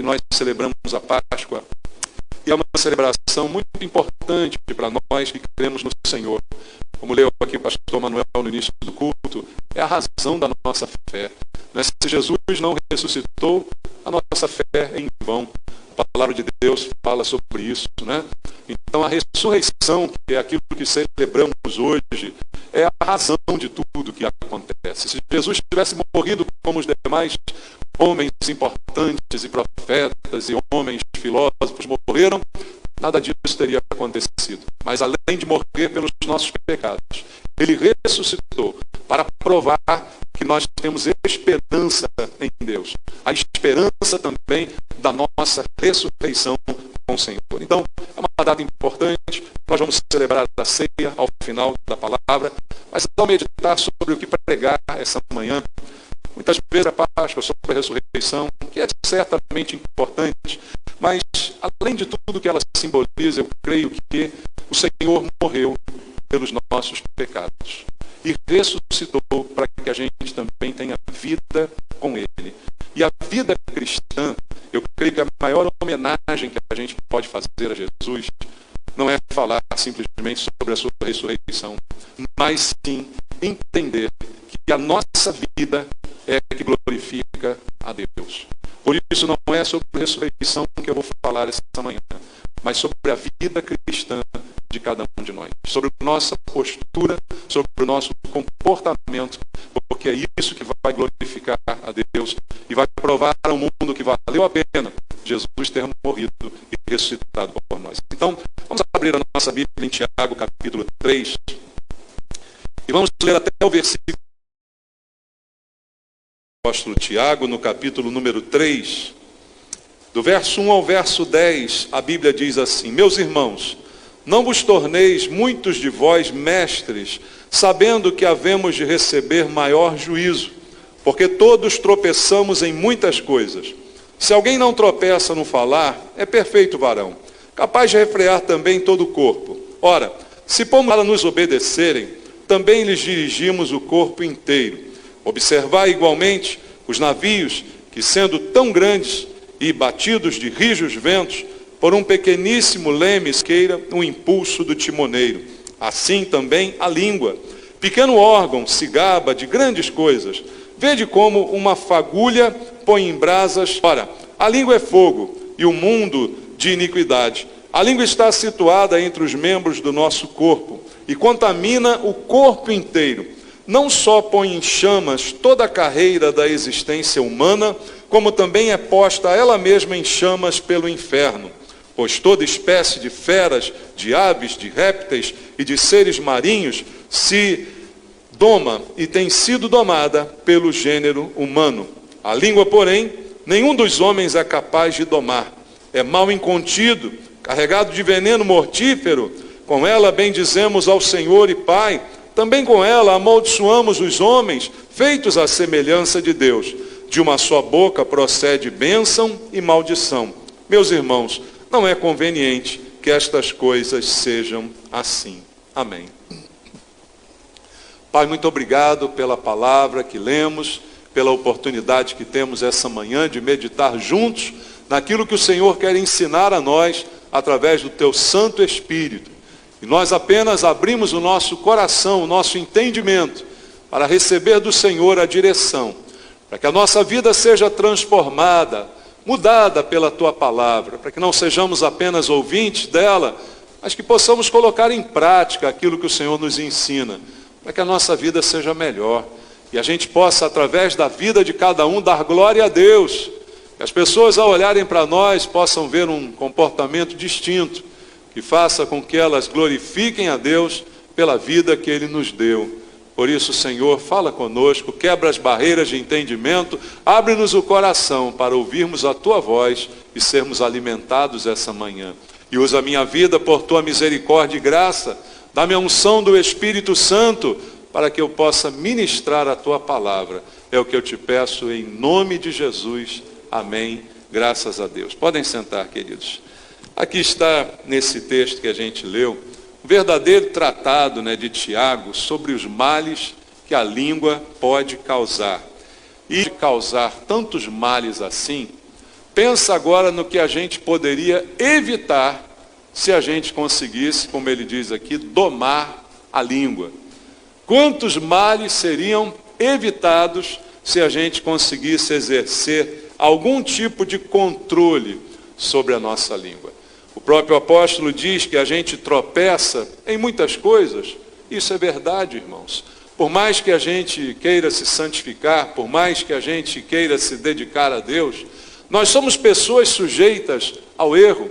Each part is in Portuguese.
nós celebramos a Páscoa. E é uma celebração muito importante para nós que cremos no Senhor. Como leu aqui o pastor Manuel no início do culto, é a razão da nossa fé. Se Jesus não ressuscitou, a nossa fé é em vão. A palavra de Deus fala sobre isso, né? Então a ressurreição, que é aquilo que celebramos hoje, é a razão de tudo que acontece. Se Jesus tivesse morrido como os demais homens importantes e profetas e homens filósofos morreram, nada disso teria acontecido. Mas além de morrer pelos nossos pecados, ele ressuscitou para provar que nós temos esperança em Deus. A esperança também da nossa ressurreição com o Senhor. Então, é uma data importante. Nós vamos celebrar a ceia ao final da palavra. Mas ao meditar sobre o que pregar essa manhã, muitas vezes a Páscoa sobre a ressurreição, que é certamente importante, mas além de tudo que ela simboliza, eu creio que o Senhor morreu pelos nossos pecados e ressuscitou para que a gente também tenha vida com Ele. E a vida cristã, eu creio que a maior homenagem que a gente pode fazer a Jesus não é falar simplesmente sobre a sua ressurreição, mas sim entender que a nossa vida é que glorifica a Deus. Por isso não é sobre a ressurreição que eu vou falar essa manhã, mas sobre a vida cristã de cada um de nós, sobre a nossa postura, sobre o nosso comportamento, porque é isso que vai glorificar a Deus e vai provar ao mundo que valeu a pena Jesus ter morrido e ressuscitado por nós. Então, vamos abrir a nossa Bíblia em Tiago, capítulo 3, e vamos ler até o versículo do apóstolo Tiago, no capítulo número 3, do verso 1 ao verso 10, a Bíblia diz assim: Meus irmãos, não vos torneis muitos de vós mestres, sabendo que havemos de receber maior juízo, porque todos tropeçamos em muitas coisas. Se alguém não tropeça no falar, é perfeito varão, capaz de refrear também todo o corpo. Ora, se pomos para nos obedecerem, também lhes dirigimos o corpo inteiro. Observai igualmente os navios que, sendo tão grandes e batidos de rijos ventos, por um pequeníssimo leme queira o impulso do timoneiro. Assim também a língua, pequeno órgão, se gaba de grandes coisas. Vede como uma fagulha põe em brasas. Ora, a língua é fogo e o mundo de iniquidade. A língua está situada entre os membros do nosso corpo e contamina o corpo inteiro. Não só põe em chamas toda a carreira da existência humana, como também é posta ela mesma em chamas pelo inferno. Pois toda espécie de feras, de aves, de répteis e de seres marinhos se doma e tem sido domada pelo gênero humano. A língua, porém, nenhum dos homens é capaz de domar. É mal incontido, carregado de veneno mortífero. Com ela bendizemos ao Senhor e Pai. Também com ela amaldiçoamos os homens, feitos à semelhança de Deus. De uma só boca procede bênção e maldição. Meus irmãos, não é conveniente que estas coisas sejam assim. Amém. Pai, muito obrigado pela palavra que lemos, pela oportunidade que temos essa manhã de meditar juntos naquilo que o Senhor quer ensinar a nós através do Teu Santo Espírito. E nós apenas abrimos o nosso coração, o nosso entendimento, para receber do Senhor a direção, para que a nossa vida seja transformada, mudada pela Tua palavra, para que não sejamos apenas ouvintes dela, mas que possamos colocar em prática aquilo que o Senhor nos ensina, para que a nossa vida seja melhor. E a gente possa, através da vida de cada um, dar glória a Deus. Que as pessoas, ao olharem para nós, possam ver um comportamento distinto, que faça com que elas glorifiquem a Deus pela vida que Ele nos deu. Por isso, Senhor, fala conosco, quebra as barreiras de entendimento, abre-nos o coração para ouvirmos a Tua voz e sermos alimentados essa manhã. E usa a minha vida por Tua misericórdia e graça, dá-me a unção do Espírito Santo, para que eu possa ministrar a Tua palavra. É o que eu te peço em nome de Jesus. Amém. Graças a Deus. Podem sentar, queridos. Aqui está, nesse texto que a gente leu, um verdadeiro tratado, de Tiago sobre os males que a língua pode causar. E causar tantos males assim, Pensa agora no que a gente poderia evitar se a gente conseguisse, como ele diz aqui, domar a língua. Quantos males seriam evitados se a gente conseguisse exercer algum tipo de controle sobre a nossa língua? O próprio apóstolo diz que a gente tropeça em muitas coisas. Isso é verdade, irmãos. Por mais que a gente queira se santificar, por mais que a gente queira se dedicar a Deus, nós somos pessoas sujeitas ao erro,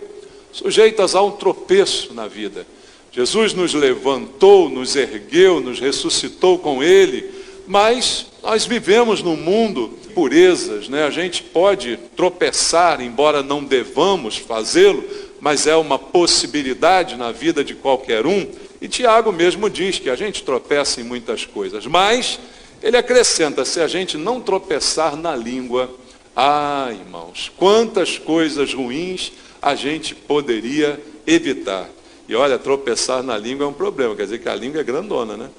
sujeitas a um tropeço na vida. Jesus nos levantou, nos ergueu, nos ressuscitou com Ele, mas nós vivemos num mundo de purezas, né? A gente pode tropeçar, embora não devamos fazê-lo, mas é uma possibilidade na vida de qualquer um. E Tiago mesmo diz que a gente tropeça em muitas coisas, mas ele acrescenta, se a gente não tropeçar na língua, irmãos, quantas coisas ruins a gente poderia evitar. E olha, tropeçar na língua é um problema, quer dizer que a língua é grandona, né?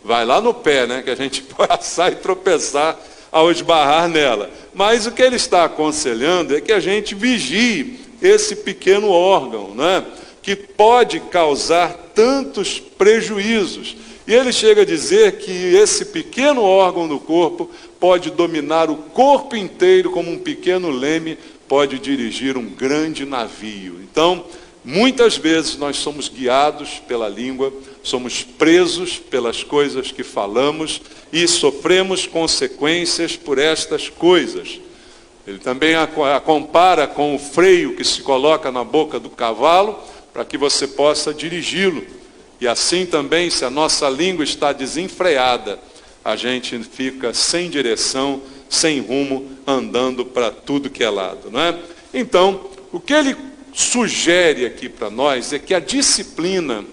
Vai lá no pé, né? Que a gente pode passar e tropeçar ao esbarrar nela. Mas o que ele está aconselhando é que a gente vigie esse pequeno órgão, né? Que pode causar tantos prejuízos. E ele chega a dizer que esse pequeno órgão do corpo pode dominar o corpo inteiro, como um pequeno leme pode dirigir um grande navio. Então, muitas vezes nós somos guiados pela língua, somos presos pelas coisas que falamos e sofremos consequências por estas coisas. Ele também a compara com o freio que se coloca na boca do cavalo para que você possa dirigi-lo. E assim também, se a nossa língua está desenfreada, a gente fica sem direção, sem rumo, andando para tudo que é lado, não é? Então, o que ele sugere aqui para nós é que a disciplina,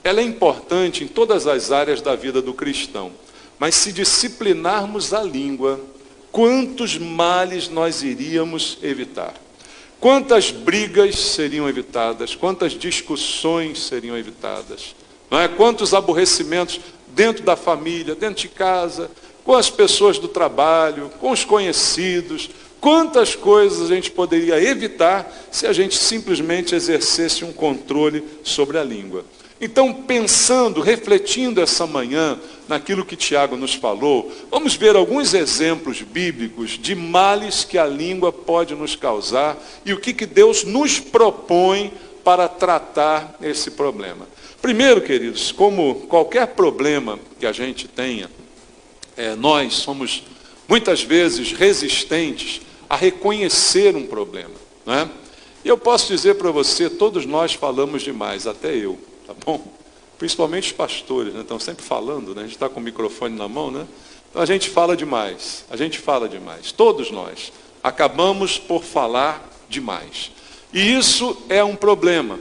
ela é importante em todas as áreas da vida do cristão. Mas se disciplinarmos a língua, quantos males nós iríamos evitar? Quantas brigas seriam evitadas? Quantas discussões seriam evitadas? Não é? Quantos aborrecimentos dentro da família, dentro de casa, com as pessoas do trabalho, com os conhecidos. Quantas coisas a gente poderia evitar se a gente simplesmente exercesse um controle sobre a língua. Então, pensando, refletindo essa manhã naquilo que Tiago nos falou, vamos ver alguns exemplos bíblicos de males que a língua pode nos causar e o que Deus nos propõe para tratar esse problema. Primeiro, queridos, como qualquer problema que a gente tenha, nós somos muitas vezes resistentes a reconhecer um problema, não é? E eu posso dizer para você, todos nós falamos demais, até eu, tá bom? Principalmente os pastores, né? Estão sempre falando, né? A gente está com o microfone na mão, né? Então a gente fala demais, todos nós acabamos por falar demais. E isso é um problema.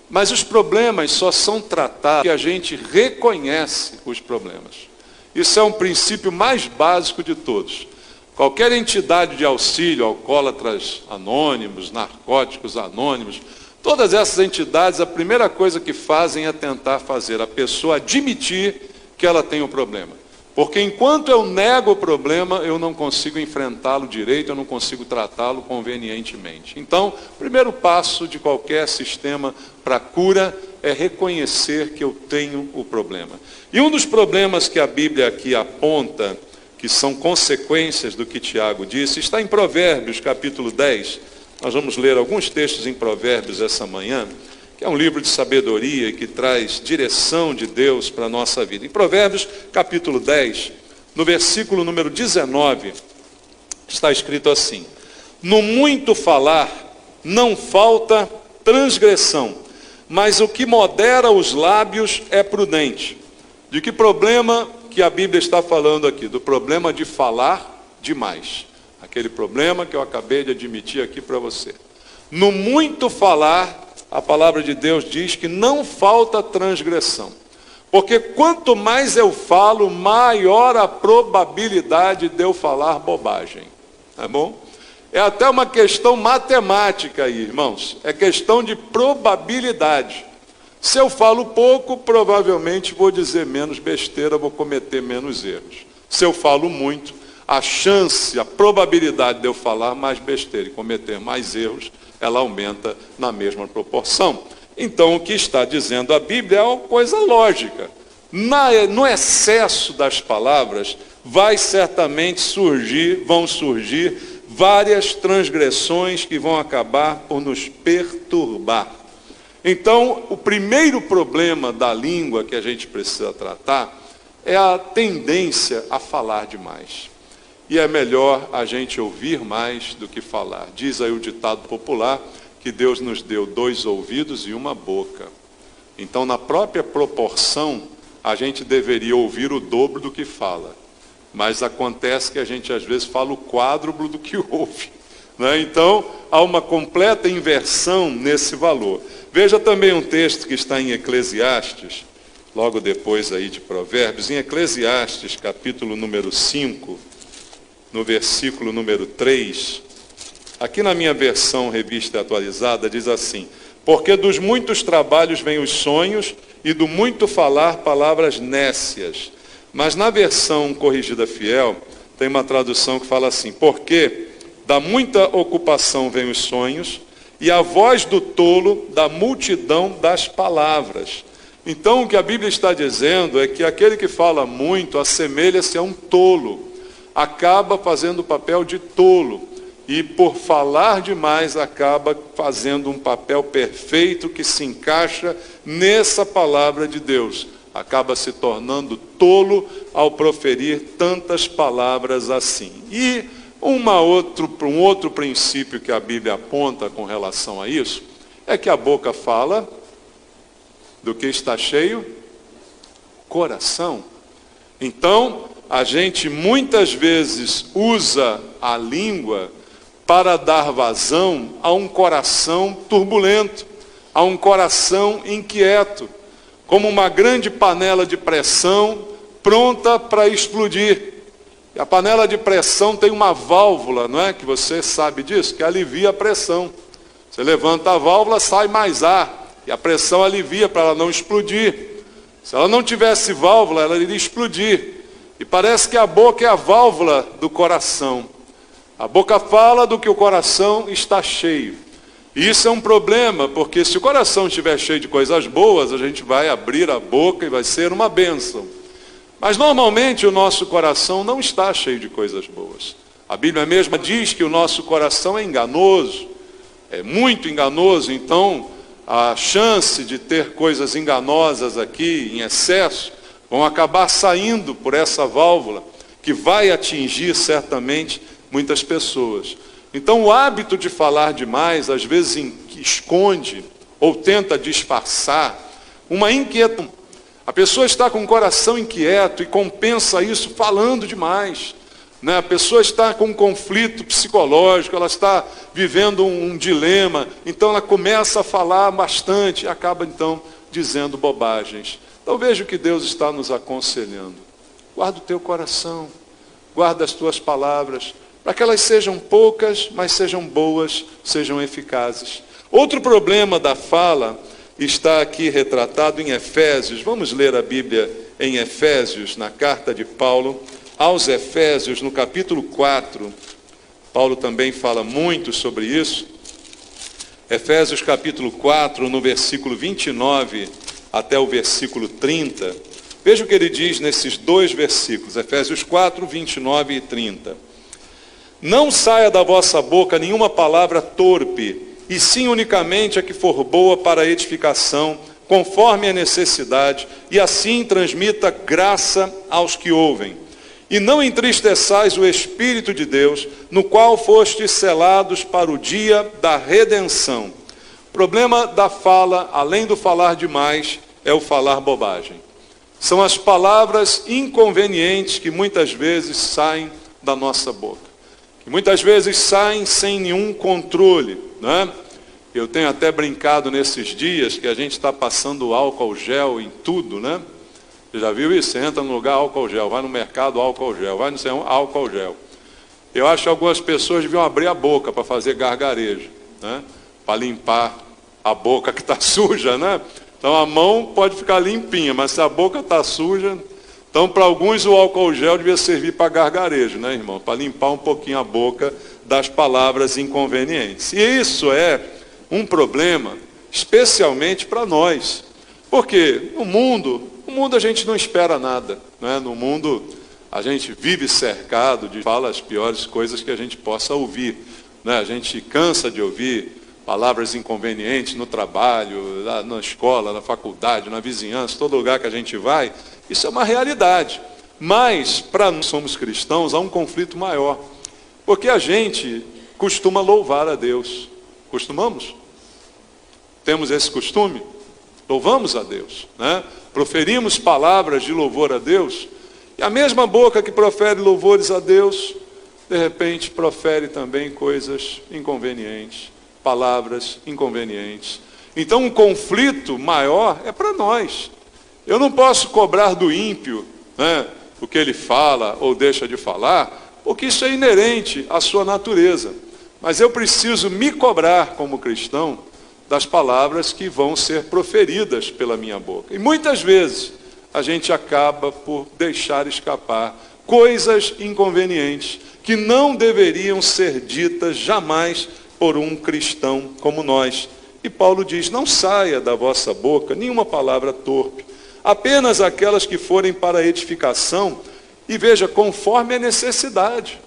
Mas os problemas só são tratados porque a gente reconhece os problemas. Isso é um princípio mais básico de todos. Qualquer entidade de auxílio, alcoólatras anônimos, narcóticos anônimos, todas essas entidades, a primeira coisa que fazem é tentar fazer a pessoa admitir que ela tem um problema. Porque enquanto eu nego o problema, eu não consigo enfrentá-lo direito, eu não consigo tratá-lo convenientemente. Então, o primeiro passo de qualquer sistema para cura é reconhecer que eu tenho o problema. E um dos problemas que a Bíblia aqui aponta, que são consequências do que Tiago disse, está em Provérbios, capítulo 10. Nós vamos ler alguns textos em Provérbios essa manhã, que é um livro de sabedoria e que traz direção de Deus para a nossa vida. Em Provérbios, capítulo 10, no versículo número 19, está escrito assim: no muito falar não falta transgressão, mas o que modera os lábios é prudente. De que problema que a Bíblia está falando aqui? Do problema de falar demais. Aquele problema que eu acabei de admitir aqui para você. No muito falar, a palavra de Deus diz que não falta transgressão. Porque quanto mais eu falo, maior a probabilidade de eu falar bobagem. Tá bom? É até uma questão matemática aí, irmãos. É questão de probabilidade. Se eu falo pouco, provavelmente vou dizer menos besteira, vou cometer menos erros. Se eu falo muito, a chance, a probabilidade de eu falar mais besteira e cometer mais erros, ela aumenta na mesma proporção. Então, o que está dizendo a Bíblia é uma coisa lógica. No excesso das palavras, vão surgir várias transgressões que vão acabar por nos perturbar. Então, o primeiro problema da língua que a gente precisa tratar é a tendência a falar demais. E é melhor a gente ouvir mais do que falar. Diz aí o ditado popular que Deus nos deu 2 ouvidos e 1 boca. Então, na própria proporção, a gente deveria ouvir o dobro do que fala. Mas acontece que a gente às vezes fala o quádruplo do que ouve, né? Então, há uma completa inversão nesse valor. Veja também um texto que está em Eclesiastes, logo depois aí de Provérbios, em Eclesiastes, capítulo número 5, no versículo número 3, aqui na minha versão revista atualizada, diz assim: porque dos muitos trabalhos vêm os sonhos, e do muito falar palavras nécias. Mas na versão corrigida fiel, tem uma tradução que fala assim: porque da muita ocupação vêm os sonhos, e a voz do tolo da multidão das palavras. Então o que a Bíblia está dizendo é que aquele que fala muito assemelha-se a um tolo, acaba fazendo o papel de tolo, e por falar demais acaba fazendo um papel perfeito que se encaixa nessa palavra de Deus. Acaba se tornando tolo ao proferir tantas palavras assim. E um outro princípio que a Bíblia aponta com relação a isso, é que a boca fala do que está cheio? Coração. Então, a gente muitas vezes usa a língua para dar vazão a um coração turbulento, a um coração inquieto, como uma grande panela de pressão pronta para explodir. E a panela de pressão tem uma válvula, não é? Que você sabe disso, que alivia a pressão. Você levanta a válvula, sai mais ar, e a pressão alivia para ela não explodir. Se ela não tivesse válvula, ela iria explodir. E parece que a boca é a válvula do coração. A boca fala do que o coração está cheio. E isso é um problema, porque se o coração estiver cheio de coisas boas, a gente vai abrir a boca e vai ser uma bênção. Mas normalmente o nosso coração não está cheio de coisas boas. A Bíblia mesma diz que o nosso coração é enganoso, é muito enganoso, então a chance de ter coisas enganosas aqui em excesso vão acabar saindo por essa válvula, que vai atingir certamente muitas pessoas. Então o hábito de falar demais, às vezes esconde ou tenta disfarçar uma inquietação. A pessoa está com o coração inquieto e compensa isso falando demais, né? A pessoa está com um conflito psicológico, ela está vivendo um dilema, então ela começa a falar bastante e acaba então dizendo bobagens. Então veja o que Deus está nos aconselhando. Guarda o teu coração, guarda as tuas palavras, para que elas sejam poucas, mas sejam boas, sejam eficazes. Outro problema da fala está aqui retratado em Efésios. Vamos ler a Bíblia em Efésios, na carta de Paulo aos Efésios, no capítulo 4. Paulo também fala muito sobre isso. Efésios capítulo 4, no versículo 29 até o versículo 30. Veja o que ele diz nesses 2 versículos, Efésios 4, 29 e 30. Não saia da vossa boca nenhuma palavra torpe, e sim unicamente a que for boa para a edificação, conforme a necessidade, e assim transmita graça aos que ouvem. E não entristeçais o Espírito de Deus, no qual fostes selados para o dia da redenção. O problema da fala, além do falar demais, é o falar bobagem. São as palavras inconvenientes que muitas vezes saem da nossa boca. Que muitas vezes saem sem nenhum controle, né? Eu tenho até brincado nesses dias que a gente está passando álcool gel em tudo, né? Você já viu isso? Você entra no lugar, álcool gel, vai no mercado, álcool gel, vai no centro, álcool gel. Eu acho que algumas pessoas deviam abrir a boca para fazer gargarejo, né? Para limpar a boca que está suja, né? Então a mão pode ficar limpinha, mas se a boca está suja... Então, para alguns, o álcool gel devia servir para gargarejo, né, irmão? Para limpar um pouquinho a boca das palavras inconvenientes. E isso é um problema, especialmente para nós. Porque no mundo a gente não espera nada, né? No mundo, a gente vive cercado de fala as piores coisas que a gente possa ouvir, né? A gente cansa de ouvir palavras inconvenientes no trabalho, na escola, na faculdade, na vizinhança, todo lugar que a gente vai. Isso é uma realidade. Mas, para nós que somos cristãos, há um conflito maior. Porque a gente costuma louvar a Deus. Costumamos? Temos esse costume? Louvamos a Deus, né? Proferimos palavras de louvor a Deus. E a mesma boca que profere louvores a Deus, de repente profere também coisas inconvenientes, palavras inconvenientes. Então um conflito maior é para nós. Eu não posso cobrar do ímpio, né, o que ele fala ou deixa de falar, porque isso é inerente à sua natureza. Mas eu preciso me cobrar como cristão das palavras que vão ser proferidas pela minha boca. E muitas vezes a gente acaba por deixar escapar coisas inconvenientes que não deveriam ser ditas jamais por um cristão como nós. E Paulo diz: não saia da vossa boca nenhuma palavra torpe, apenas aquelas que forem para edificação, e veja, conforme a necessidade.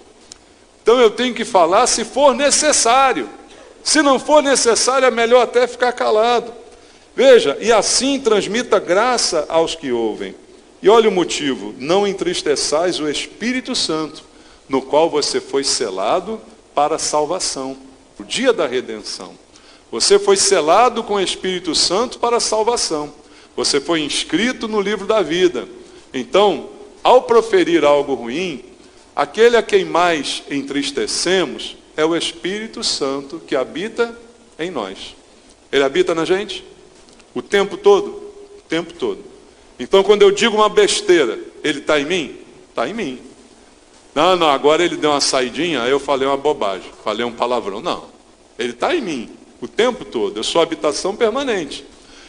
Então eu tenho que falar se for necessário. Se não for necessário, é melhor até ficar calado. Veja, e assim transmita graça aos que ouvem. E olha o motivo: não entristeçais o Espírito Santo, no qual você foi selado para a salvação, o dia da redenção. Você foi selado com o Espírito Santo para a salvação. Você foi inscrito no livro da vida. Então, ao proferir algo ruim, aquele a quem mais entristecemos é o Espírito Santo que habita em nós. Ele habita na gente o tempo todo? O tempo todo. Então, quando eu digo uma besteira, ele está em mim? Está em mim. Não, agora ele deu uma saidinha, aí eu falei uma bobagem, falei um palavrão. Não, ele está em mim o tempo todo. Eu sou habitação permanente.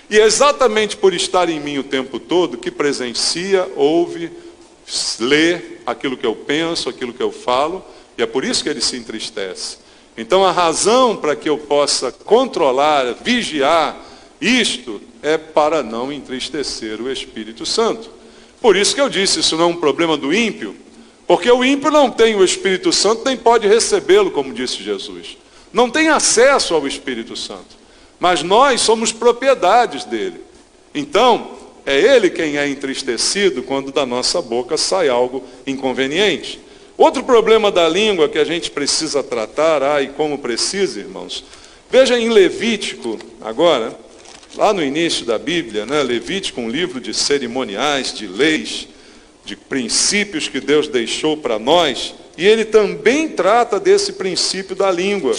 E é exatamente por estar em mim o tempo todo que presencia, ouve, lê aquilo que eu penso, aquilo que eu falo, e é por isso que ele se entristece. Então a razão para que eu possa controlar, vigiar isto, é para não entristecer o Espírito Santo. Por isso que eu disse, isso não é um problema do ímpio, porque o ímpio não tem o Espírito Santo, nem pode recebê-lo, como disse Jesus. Não tem acesso ao Espírito Santo. Mas nós somos propriedades dele. Então, é ele quem é entristecido quando da nossa boca sai algo inconveniente. Outro problema da língua que a gente precisa tratar, e como precisa, irmãos. Veja em Levítico, agora, lá no início da Bíblia, né? Levítico, um livro de cerimoniais, de leis, de princípios que Deus deixou para nós, e ele também trata desse princípio da língua.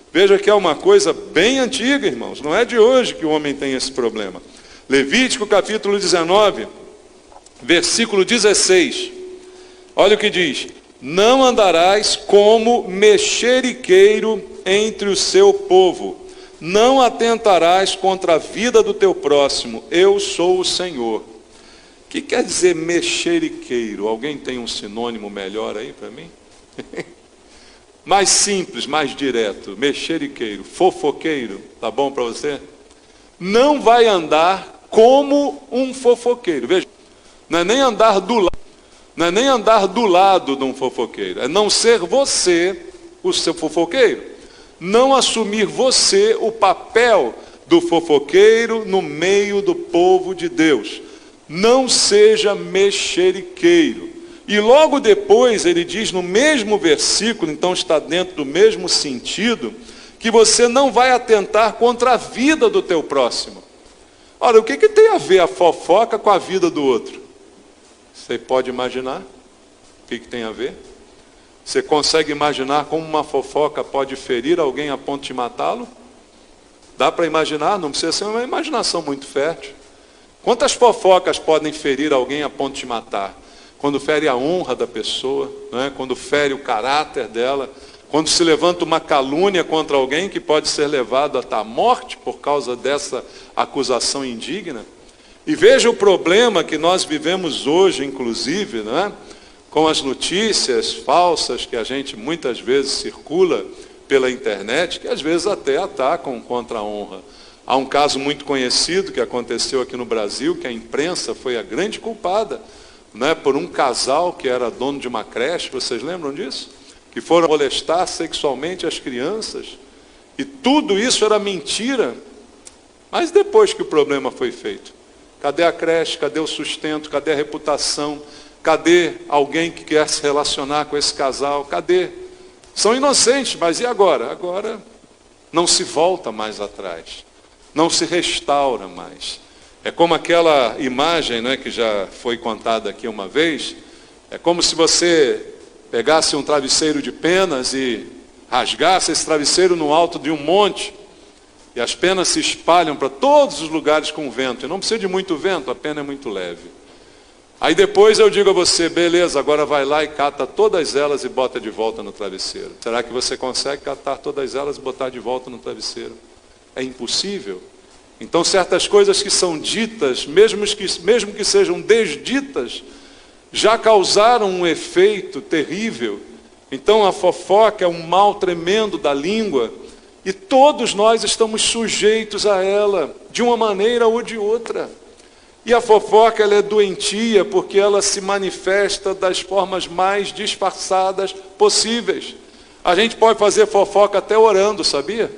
Veja que é uma coisa bem antiga, irmãos, não é de hoje que o homem tem esse problema. Levítico capítulo 19, versículo 16. Olha o que diz: não andarás como mexeriqueiro entre o seu povo, não atentarás contra a vida do teu próximo, eu sou o Senhor. O que quer dizer mexeriqueiro? Alguém tem um sinônimo melhor aí para mim? Mais simples, mais direto. Mexeriqueiro, fofoqueiro, tá bom para você? Não vai andar como um fofoqueiro. Veja, não é nem andar do lado de um fofoqueiro. É não ser você o seu fofoqueiro. Não assumir você o papel do fofoqueiro no meio do povo de Deus. Não seja mexeriqueiro. E logo depois ele diz no mesmo versículo, então está dentro do mesmo sentido, que você não vai atentar contra a vida do teu próximo. Ora, o que tem a ver a fofoca com a vida do outro? Você pode imaginar o que tem a ver? Você consegue imaginar como uma fofoca pode ferir alguém a ponto de matá-lo? Dá para imaginar? Não precisa ser uma imaginação muito fértil. Quantas fofocas podem ferir alguém a ponto de matar? Quando fere a honra da pessoa, né? Quando fere o caráter dela, quando se levanta uma calúnia contra alguém que pode ser levado até a morte por causa dessa acusação indigna. E veja o problema que nós vivemos hoje, inclusive, né? Com as notícias falsas que a gente muitas vezes circula pela internet, que às vezes até atacam contra a honra. Há um caso muito conhecido que aconteceu aqui no Brasil, que a imprensa foi a grande culpada, né, por um casal que era dono de uma creche, vocês lembram disso? Que foram molestar sexualmente as crianças. E tudo isso era mentira. Mas depois que o problema foi feito, cadê a creche? Cadê o sustento? Cadê a reputação? Cadê alguém que quer se relacionar com esse casal? Cadê? São inocentes, mas e agora? Agora não se volta mais atrás. Não se restaura mais. É como aquela imagem, né, que já foi contada aqui uma vez. É como se você pegasse um travesseiro de penas e rasgasse esse travesseiro no alto de um monte. E as penas se espalham para todos os lugares com vento. E não precisa de muito vento, a pena é muito leve. Aí depois eu digo a você, beleza, agora vai lá e cata todas elas e bota de volta no travesseiro. Será que você consegue catar todas elas e botar de volta no travesseiro? É impossível. Então certas coisas que são ditas, mesmo que sejam desditas, já causaram um efeito terrível. Então a fofoca é um mal tremendo da língua, e todos nós estamos sujeitos a ela, de uma maneira ou de outra. E a fofoca, ela é doentia, porque ela se manifesta das formas mais disfarçadas possíveis. A gente pode fazer fofoca até orando, sabia?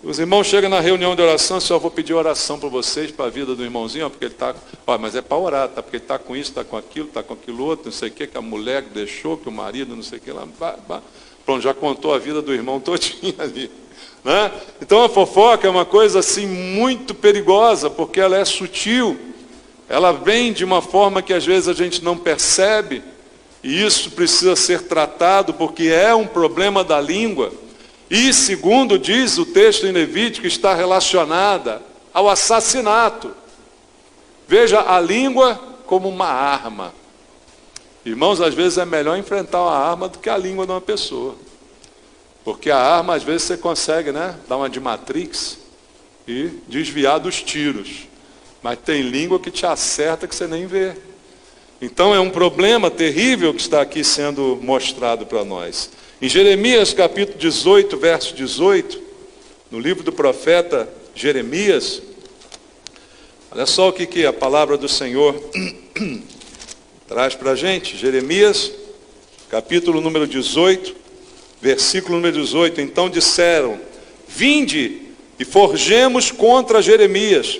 Os irmãos chegam na reunião de oração, só vou pedir oração para vocês, para a vida do irmãozinho, porque ele está, mas é para orar, tá? Porque ele está com isso, está com aquilo outro, não sei o que a mulher deixou, que o marido, não sei o que lá. Pronto, já contou a vida do irmão todinho ali. Né? Então a fofoca é uma coisa assim muito perigosa, porque ela é sutil, ela vem de uma forma que às vezes a gente não percebe, e isso precisa ser tratado, porque é um problema da língua. E, segundo diz o texto em Levítico, está relacionada ao assassinato. Veja a língua como uma arma. Irmãos, às vezes é melhor enfrentar uma arma do que a língua de uma pessoa. Porque a arma, às vezes, você consegue, né, dar uma de Matrix e desviar dos tiros. Mas tem língua que te acerta que você nem vê. Então é um problema terrível que está aqui sendo mostrado para nós. Em Jeremias capítulo 18, verso 18, no livro do profeta Jeremias, olha só o que a palavra do Senhor traz para a gente. Jeremias, capítulo número 18, versículo número 18. Então disseram, vinde e forjemos contra Jeremias,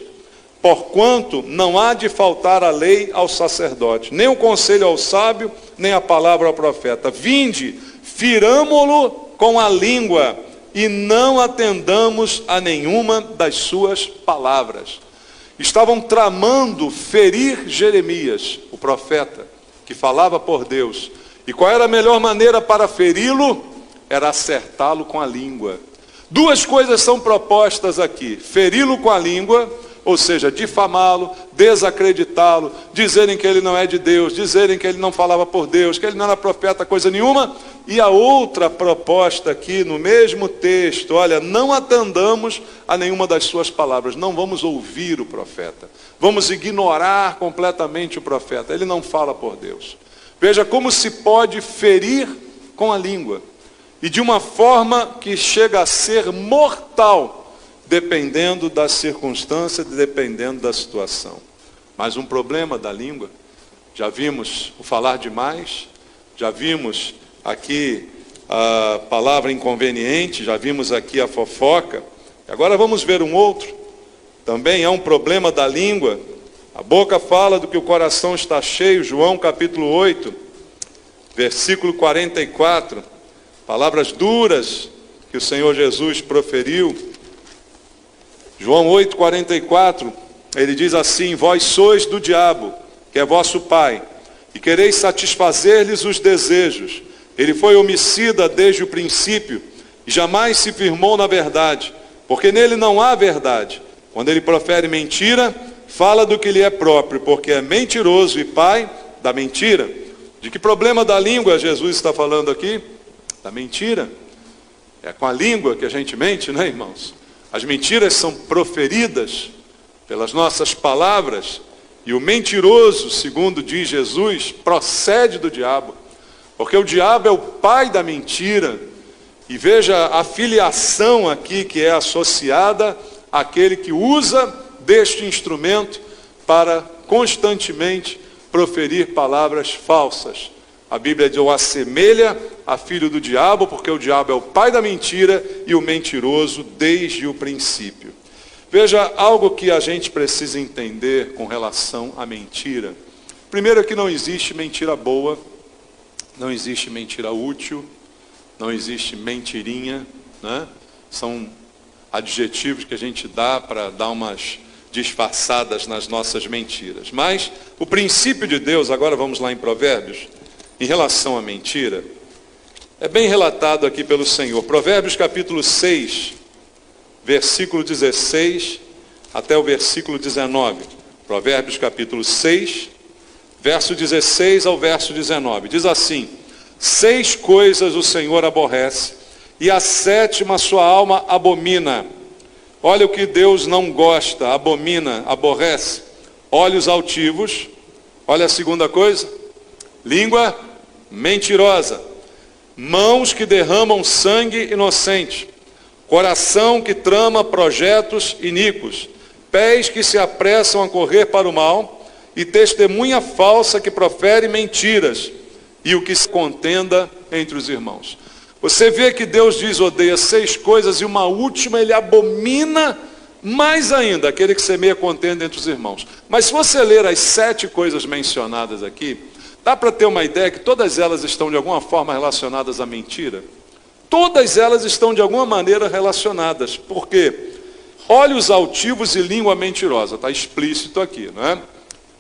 porquanto não há de faltar a lei ao sacerdote, nem o conselho ao sábio, nem a palavra ao profeta. Vinde, firamo-lo com a língua, e não atendamos a nenhuma das suas palavras. Estavam tramando ferir Jeremias, o profeta, que falava por Deus. E qual era a melhor maneira para feri-lo? Era acertá-lo com a língua. Duas coisas são propostas aqui: feri-lo com a língua, ou seja, difamá-lo, desacreditá-lo, dizerem que ele não é de Deus, dizerem que ele não falava por Deus, que ele não era profeta, coisa nenhuma. E a outra proposta aqui no mesmo texto, olha, não atendamos a nenhuma das suas palavras, não vamos ouvir o profeta, vamos ignorar completamente o profeta, ele não fala por Deus. Veja como se pode ferir com a língua, e de uma forma que chega a ser mortal, dependendo da circunstância, dependendo da situação. Mas um problema da língua, já vimos o falar demais, já vimos aqui a palavra inconveniente, já vimos aqui a fofoca. Agora vamos ver um outro, também é um problema da língua. A boca fala do que o coração está cheio, João capítulo 8, versículo 44, palavras duras que o Senhor Jesus proferiu. João 8, 44, ele diz assim, vós sois do diabo, que é vosso pai, e quereis satisfazer-lhes os desejos. Ele foi homicida desde o princípio, e jamais se firmou na verdade, porque nele não há verdade. Quando ele profere mentira, fala do que lhe é próprio, porque é mentiroso e pai da mentira. De que problema da língua Jesus está falando aqui? Da mentira. É com a língua que a gente mente, né, irmãos? As mentiras são proferidas pelas nossas palavras, e o mentiroso, segundo diz Jesus, procede do diabo, porque o diabo é o pai da mentira. E veja a filiação aqui que é associada àquele que usa deste instrumento para constantemente proferir palavras falsas. A Bíblia o assemelha a filho do diabo, porque o diabo é o pai da mentira e o mentiroso desde o princípio. Veja algo que a gente precisa entender com relação à mentira. Primeiro, que não existe mentira boa, não existe mentira útil, não existe mentirinha, né? São adjetivos que a gente dá para dar umas disfarçadas nas nossas mentiras. Mas o princípio de Deus, agora vamos lá em Provérbios, em relação à mentira, é bem relatado aqui pelo Senhor. Provérbios capítulo 6, versículo 16 até o versículo 19. Provérbios capítulo 6, verso 16 ao verso 19. Diz assim: 6 coisas o Senhor aborrece, e a 7ª sua alma abomina. Olha o que Deus não gosta, abomina, aborrece. Olhos altivos. Olha a segunda coisa: língua mentirosa. Mãos que derramam sangue inocente. Coração que trama projetos iníquos. Pés que se apressam a correr para o mal. E testemunha falsa que profere mentiras. E o que se contenda entre os irmãos. Você vê que Deus diz odeia 6 coisas, e uma última ele abomina mais ainda, aquele que semeia contenda entre os irmãos. Mas se você ler as 7 coisas mencionadas aqui, dá para ter uma ideia que todas elas estão de alguma forma relacionadas à mentira. Todas elas estão de alguma maneira relacionadas. Por quê? Olhos altivos e língua mentirosa, está explícito aqui, não é?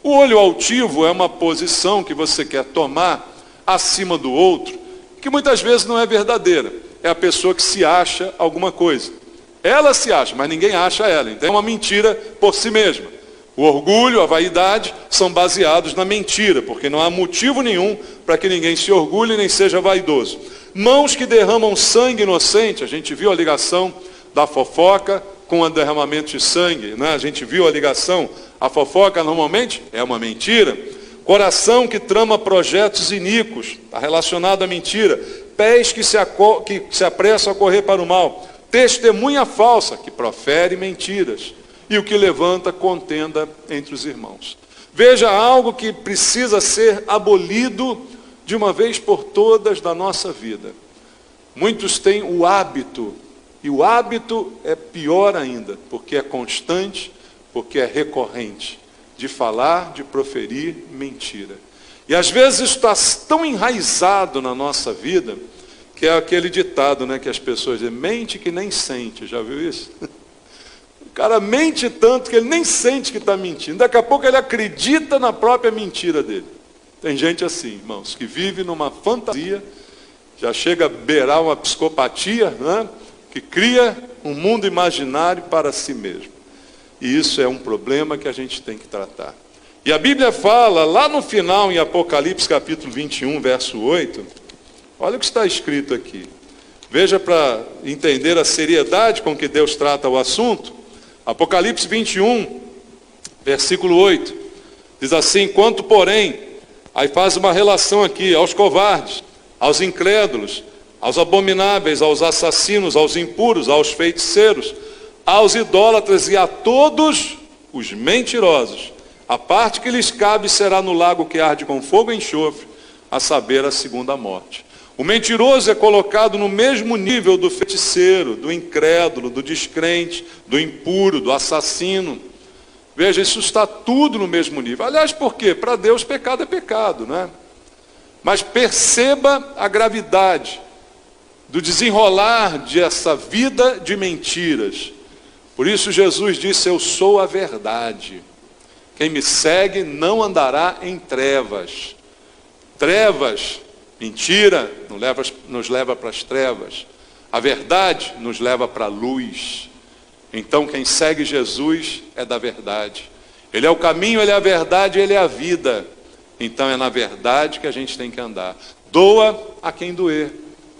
O olho altivo é uma posição que você quer tomar acima do outro, que muitas vezes não é verdadeira. É a pessoa que se acha alguma coisa. Ela se acha, mas ninguém acha ela. Então é uma mentira por si mesma. O orgulho, a vaidade são baseados na mentira, porque não há motivo nenhum para que ninguém se orgulhe nem seja vaidoso. Mãos que derramam sangue inocente. A gente viu a ligação da fofoca com o derramamento de sangue, né? A gente viu a ligação. A fofoca normalmente é uma mentira. Coração que trama projetos iníquos, está relacionado à mentira. Pés que se apressam a correr para o mal. Testemunha falsa, que profere mentiras. E o que levanta contenda entre os irmãos. Veja algo que precisa ser abolido de uma vez por todas da nossa vida. Muitos têm o hábito, e o hábito é pior ainda, porque é constante, porque é recorrente, de falar, de proferir mentira. E às vezes isso está tão enraizado na nossa vida, que é aquele ditado, né, que as pessoas dizem: mente que nem sente. Já viu isso? O cara mente tanto que ele nem sente que está mentindo. Daqui a pouco ele acredita na própria mentira dele. Tem gente assim, irmãos, que vive numa fantasia, já chega a beirar uma psicopatia, né, que cria um mundo imaginário para si mesmo. E isso é um problema que a gente tem que tratar. E a Bíblia fala, lá no final, em Apocalipse capítulo 21, verso 8, olha o que está escrito aqui. Veja para entender a seriedade com que Deus trata o assunto. Apocalipse 21, versículo 8, diz assim: quanto porém, aí faz uma relação aqui, aos covardes, aos incrédulos, aos abomináveis, aos assassinos, aos impuros, aos feiticeiros, aos idólatras e a todos os mentirosos, a parte que lhes cabe será no lago que arde com fogo e enxofre, a saber, a segunda morte. O mentiroso é colocado no mesmo nível do feiticeiro, do incrédulo, do descrente, do impuro, do assassino. Veja, isso está tudo no mesmo nível. Aliás, por quê? Para Deus pecado é pecado, né? Mas perceba a gravidade do desenrolar dessa vida de mentiras. Por isso Jesus disse: eu sou a verdade. Quem me segue não andará em trevas. Trevas, mentira, nos leva para as trevas. A verdade nos leva para a luz. Então quem segue Jesus é da verdade. Ele é o caminho, ele é a verdade, ele é a vida. Então é na verdade que a gente tem que andar. Doa a quem doer.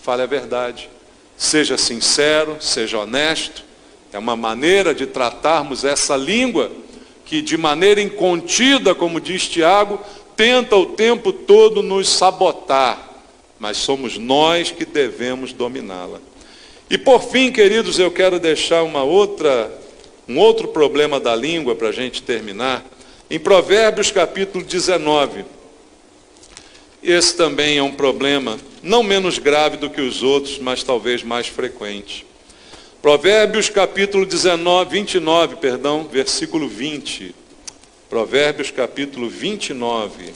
Fale a verdade. Seja sincero, seja honesto. É uma maneira de tratarmos essa língua. que de maneira incontida, como diz Tiago, tenta o tempo todo nos sabotar, mas somos nós que devemos dominá-la. E por fim, queridos, eu quero deixar um outro problema da língua para a gente terminar. Em Provérbios capítulo 19, esse também é um problema não menos grave do que os outros, mas talvez mais frequente. Provérbios capítulo 29, versículo 20. Provérbios capítulo 29.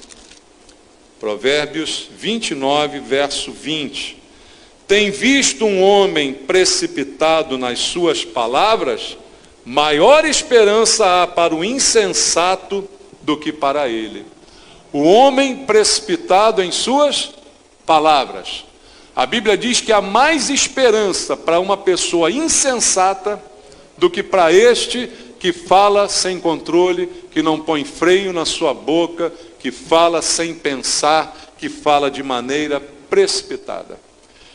Provérbios 29, verso 20. Tem visto um homem precipitado nas suas palavras? Maior esperança há para o insensato do que para ele. O homem precipitado em suas palavras. A Bíblia diz que há mais esperança para uma pessoa insensata do que para este que fala sem controle, que não põe freio na sua boca, que fala sem pensar, que fala de maneira precipitada.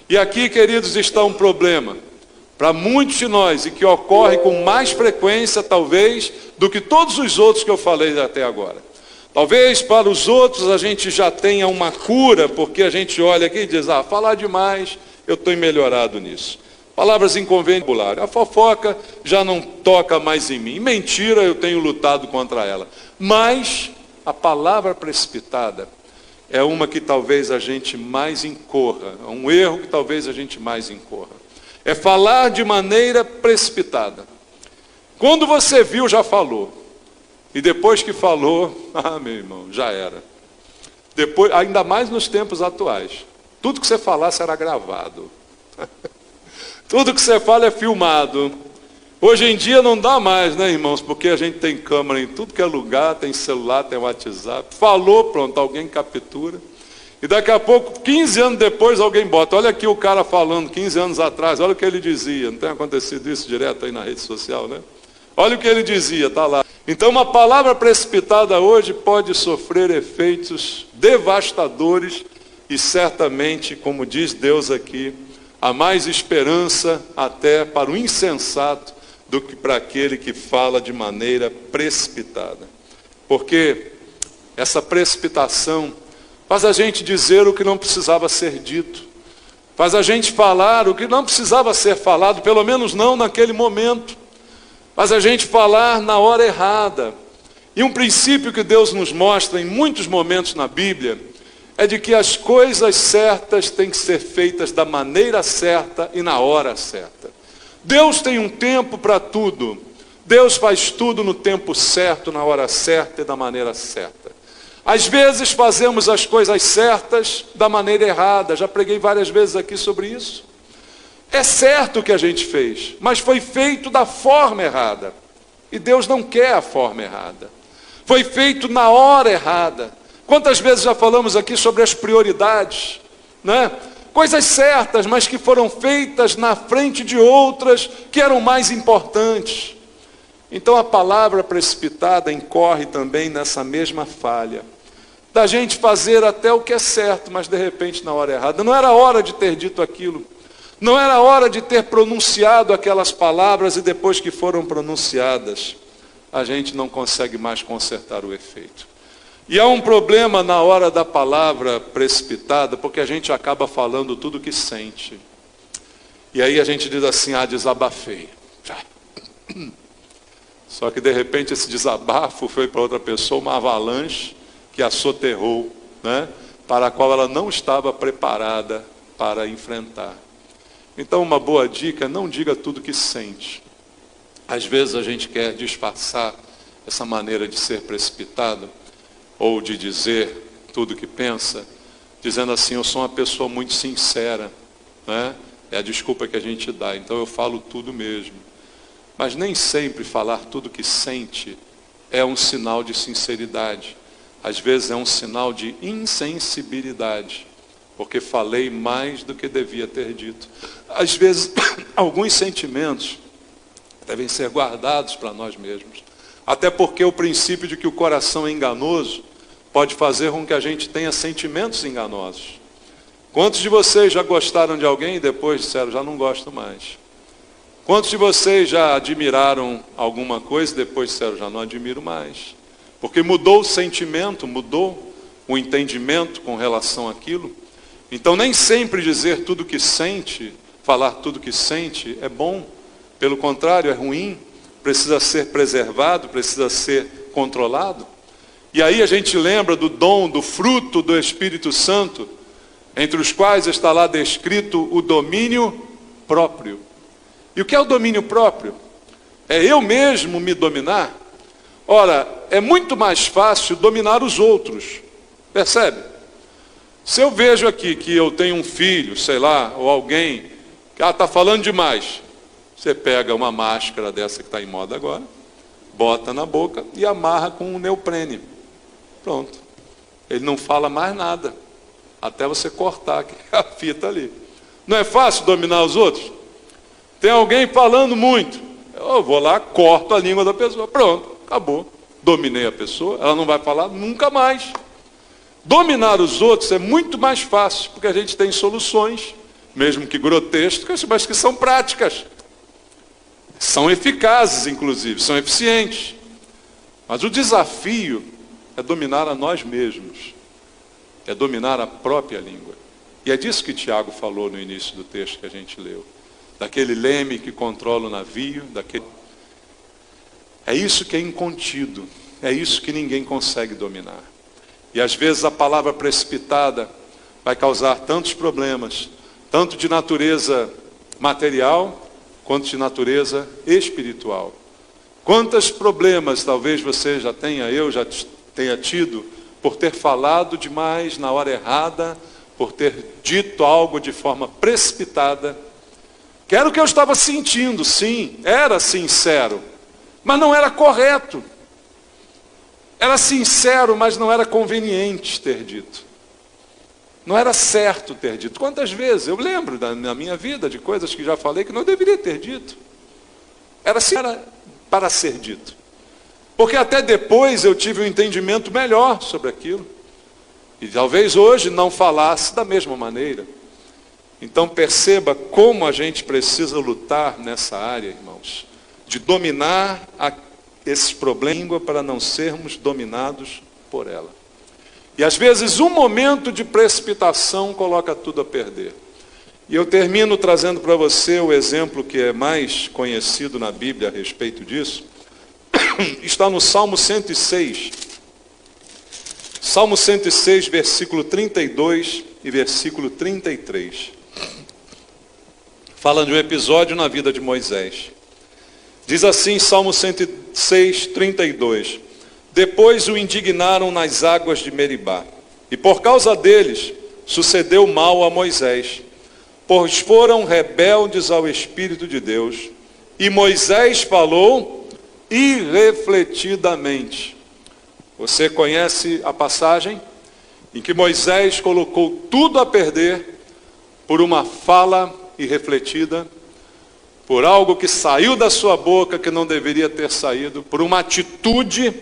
E aqui, queridos, está um problema para muitos de nós e que ocorre com mais frequência, talvez, do que todos os outros que eu falei até agora. Talvez para os outros a gente já tenha uma cura, porque a gente olha aqui e diz, falar demais, eu estou melhorado nisso. Palavras inconvenientes, a fofoca já não toca mais em mim. Mentira, eu tenho lutado contra ela. Mas a palavra precipitada é uma que talvez a gente mais incorra, é um erro que talvez a gente mais incorra. É falar de maneira precipitada. Quando você viu, já falou. E depois que falou, meu irmão, já era. Depois, ainda mais nos tempos atuais. Tudo que você falar será gravado. Tudo que você fala é filmado. Hoje em dia não dá mais, né, irmãos? Porque a gente tem câmera em tudo que é lugar, tem celular, tem WhatsApp. Falou, pronto, alguém captura. E daqui a pouco, 15 anos depois, alguém bota. Olha aqui o cara falando, 15 anos atrás, olha o que ele dizia. Não tem acontecido isso direto aí na rede social, né? Olha o que ele dizia, está lá. Então uma palavra precipitada hoje pode sofrer efeitos devastadores e certamente, como diz Deus aqui, há mais esperança até para o insensato do que para aquele que fala de maneira precipitada. Porque essa precipitação faz a gente dizer o que não precisava ser dito. Faz a gente falar o que não precisava ser falado, pelo menos não naquele momento. Faz a gente falar na hora errada. E um princípio que Deus nos mostra em muitos momentos na Bíblia é de que as coisas certas têm que ser feitas da maneira certa e na hora certa. Deus tem um tempo para tudo. Deus faz tudo no tempo certo, na hora certa e da maneira certa. Às vezes fazemos as coisas certas da maneira errada. Já preguei várias vezes aqui sobre isso. É certo o que a gente fez, mas foi feito da forma errada. E Deus não quer a forma errada. Foi feito na hora errada. Quantas vezes já falamos aqui sobre as prioridades, né? Coisas certas, mas que foram feitas na frente de outras que eram mais importantes. Então a palavra precipitada incorre também nessa mesma falha. Da gente fazer até o que é certo, mas de repente na hora errada. Não era hora de ter dito aquilo. Não era hora de ter pronunciado aquelas palavras e depois que foram pronunciadas, a gente não consegue mais consertar o efeito. E há um problema na hora da palavra precipitada, porque a gente acaba falando tudo o que sente. E aí a gente diz assim, desabafei. Só que de repente esse desabafo foi para outra pessoa uma avalanche que a soterrou, né? Para a qual ela não estava preparada para enfrentar. Então uma boa dica, não diga tudo que sente. Às vezes a gente quer disfarçar essa maneira de ser precipitado, ou de dizer tudo que pensa, dizendo assim, eu sou uma pessoa muito sincera, né? É a desculpa que a gente dá, então eu falo tudo mesmo. Mas nem sempre falar tudo que sente é um sinal de sinceridade. Às vezes é um sinal de insensibilidade, porque falei mais do que devia ter dito. Às vezes, alguns sentimentos devem ser guardados para nós mesmos. Até porque o princípio de que o coração é enganoso pode fazer com que a gente tenha sentimentos enganosos. Quantos de vocês já gostaram de alguém e depois disseram, já não gosto mais? Quantos de vocês já admiraram alguma coisa e depois disseram, já não admiro mais? Porque mudou o sentimento, mudou o entendimento com relação àquilo. Então nem sempre dizer tudo que sente, falar tudo que sente é bom. Pelo contrário, é ruim, precisa ser preservado, precisa ser controlado. E aí a gente lembra do dom, do fruto do Espírito Santo, entre os quais está lá descrito o domínio próprio. E o que é o domínio próprio? É eu mesmo me dominar? Ora, é muito mais fácil dominar os outros. Percebe? Se eu vejo aqui que eu tenho um filho, sei lá, ou alguém, que está falando demais, você pega uma máscara dessa que está em moda agora, bota na boca e amarra com um neoprene. Pronto. Ele não fala mais nada, até você cortar a fita ali. Não é fácil dominar os outros? Tem alguém falando muito, eu vou lá, corto a língua da pessoa, pronto, acabou. Dominei a pessoa, ela não vai falar nunca mais. Dominar os outros é muito mais fácil, porque a gente tem soluções, mesmo que grotescas, mas que são práticas. São eficazes, inclusive, são eficientes. Mas o desafio é dominar a nós mesmos, é dominar a própria língua. E é disso que Tiago falou no início do texto que a gente leu. Daquele leme que controla o navio, É isso que é incontido, é isso que ninguém consegue dominar. E às vezes a palavra precipitada vai causar tantos problemas, tanto de natureza material, quanto de natureza espiritual. Quantos problemas talvez você já tenha, eu já tenha tido, por ter falado demais na hora errada, por ter dito algo de forma precipitada, que era o que eu estava sentindo, sim, era sincero, mas não era correto. Era sincero, mas não era conveniente ter dito. Não era certo ter dito. Quantas vezes eu lembro na minha vida de coisas que já falei que não deveria ter dito. Era para ser dito. Porque até depois eu tive um entendimento melhor sobre aquilo. E talvez hoje não falasse da mesma maneira. Então perceba como a gente precisa lutar nessa área, irmãos. De dominar esses problemas da língua para não sermos dominados por ela. E às vezes um momento de precipitação coloca tudo a perder. E eu termino trazendo para você o exemplo que é mais conhecido na Bíblia a respeito disso. Está no Salmo 106. Salmo 106, versículo 32 e versículo 33. Fala de um episódio na vida de Moisés. Diz assim, Salmo 106, 32. Depois o indignaram nas águas de Meribá. E por causa deles sucedeu mal a Moisés. Pois foram rebeldes ao Espírito de Deus. E Moisés falou irrefletidamente. Você conhece a passagem em que Moisés colocou tudo a perder por uma fala irrefletida, por algo que saiu da sua boca que não deveria ter saído, por uma atitude,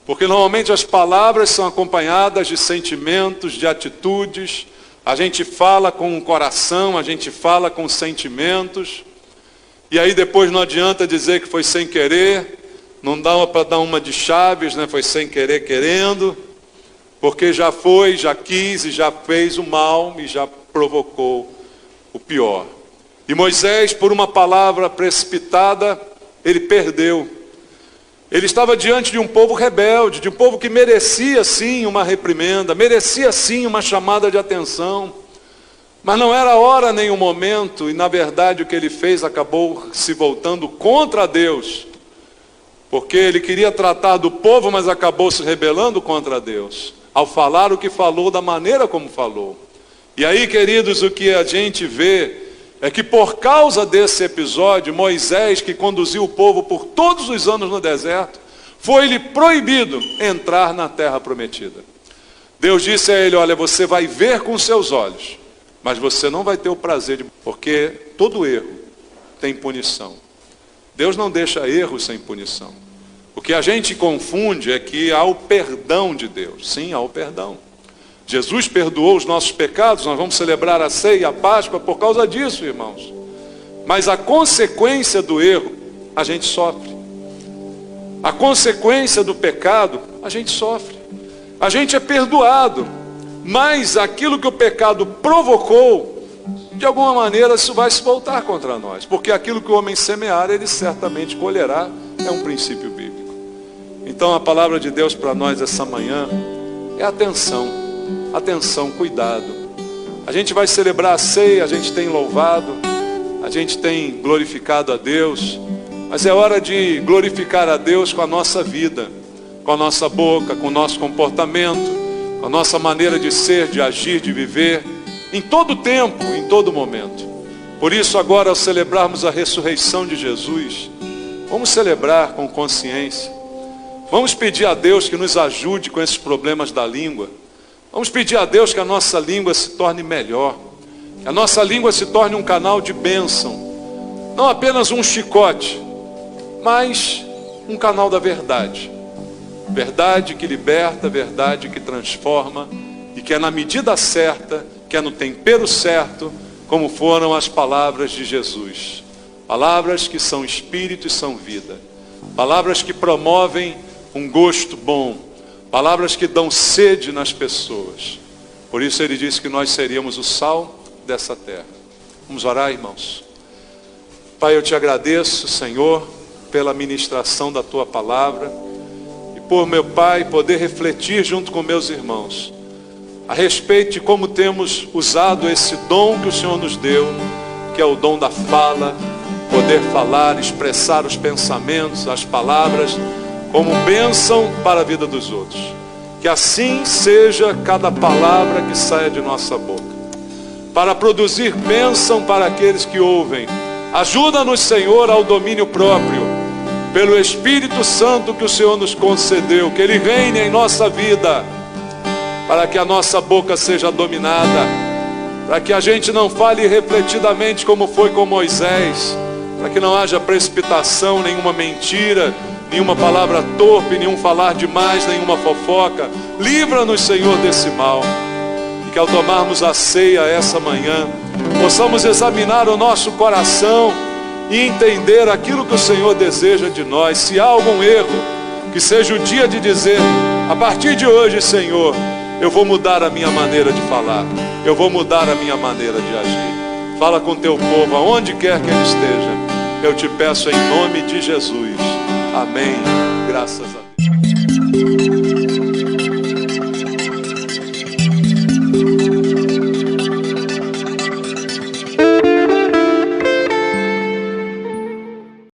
porque normalmente as palavras são acompanhadas de sentimentos, de atitudes. A gente fala com o coração, a gente fala com sentimentos, e aí depois não adianta dizer que foi sem querer, não dá para dar uma de Chaves, né? Foi sem querer querendo, porque já foi, já quis e já fez o mal e já provocou o pior. E Moisés, por uma palavra precipitada, ele perdeu. Ele estava diante de um povo rebelde, de um povo que merecia sim uma reprimenda, merecia sim uma chamada de atenção, mas não era a hora nem o momento, e na verdade o que ele fez acabou se voltando contra Deus, porque ele queria tratar do povo, mas acabou se rebelando contra Deus, ao falar o que falou, da maneira como falou. E aí, queridos, o que a gente vê é que por causa desse episódio, Moisés, que conduziu o povo por todos os anos no deserto, foi-lhe proibido entrar na terra prometida. Deus disse a ele, olha, você vai ver com seus olhos, mas você não vai ter o prazer de... Porque todo erro tem punição. Deus não deixa erro sem punição. O que a gente confunde é que há o perdão de Deus. Sim, há o perdão. Jesus perdoou os nossos pecados, nós vamos celebrar a ceia e a Páscoa por causa disso, irmãos. Mas a consequência do erro, a gente sofre. A consequência do pecado, a gente sofre. A gente é perdoado, mas aquilo que o pecado provocou, de alguma maneira isso vai se voltar contra nós. Porque aquilo que o homem semear, ele certamente colherá. É um princípio bíblico. Então a palavra de Deus para nós essa manhã é atenção. Atenção, cuidado. A gente vai celebrar a ceia, a gente tem louvado, a gente tem glorificado a Deus, mas é hora de glorificar a Deus com a nossa vida, com a nossa boca, com o nosso comportamento, com a nossa maneira de ser, de agir, de viver, em todo tempo, em todo momento. Por isso agora, ao celebrarmos a ressurreição de Jesus, vamos celebrar com consciência. Vamos pedir a Deus que nos ajude com esses problemas da língua. Vamos pedir a Deus que a nossa língua se torne melhor, que a nossa língua se torne um canal de bênção, não apenas um chicote, mas um canal da verdade. Verdade que liberta, verdade que transforma, e que é na medida certa, que é no tempero certo, como foram as palavras de Jesus. Palavras que são espírito e são vida. Palavras que promovem um gosto bom. Palavras que dão sede nas pessoas. Por isso ele disse que nós seríamos o sal dessa terra. Vamos orar, irmãos. Pai, eu te agradeço, Senhor, pela ministração da tua palavra e por, meu Pai, poder refletir junto com meus irmãos a respeito de como temos usado esse dom que o Senhor nos deu, que é o dom da fala, poder falar, expressar os pensamentos, as palavras, como bênção para a vida dos outros. Que assim seja cada palavra que saia de nossa boca, para produzir bênção para aqueles que ouvem. Ajuda-nos, Senhor, ao domínio próprio, pelo Espírito Santo que o Senhor nos concedeu, que Ele reine em nossa vida, para que a nossa boca seja dominada, para que a gente não fale refletidamente como foi com Moisés, para que não haja precipitação, nenhuma mentira, nenhuma palavra torpe, nenhum falar demais, nenhuma fofoca. Livra-nos, Senhor, desse mal. E que ao tomarmos a ceia essa manhã, possamos examinar o nosso coração e entender aquilo que o Senhor deseja de nós. Se há algum erro, que seja o dia de dizer: a partir de hoje, Senhor, eu vou mudar a minha maneira de falar, eu vou mudar a minha maneira de agir. Fala com teu povo, aonde quer que ele esteja. Eu te peço em nome de Jesus. Amém. Graças a Deus.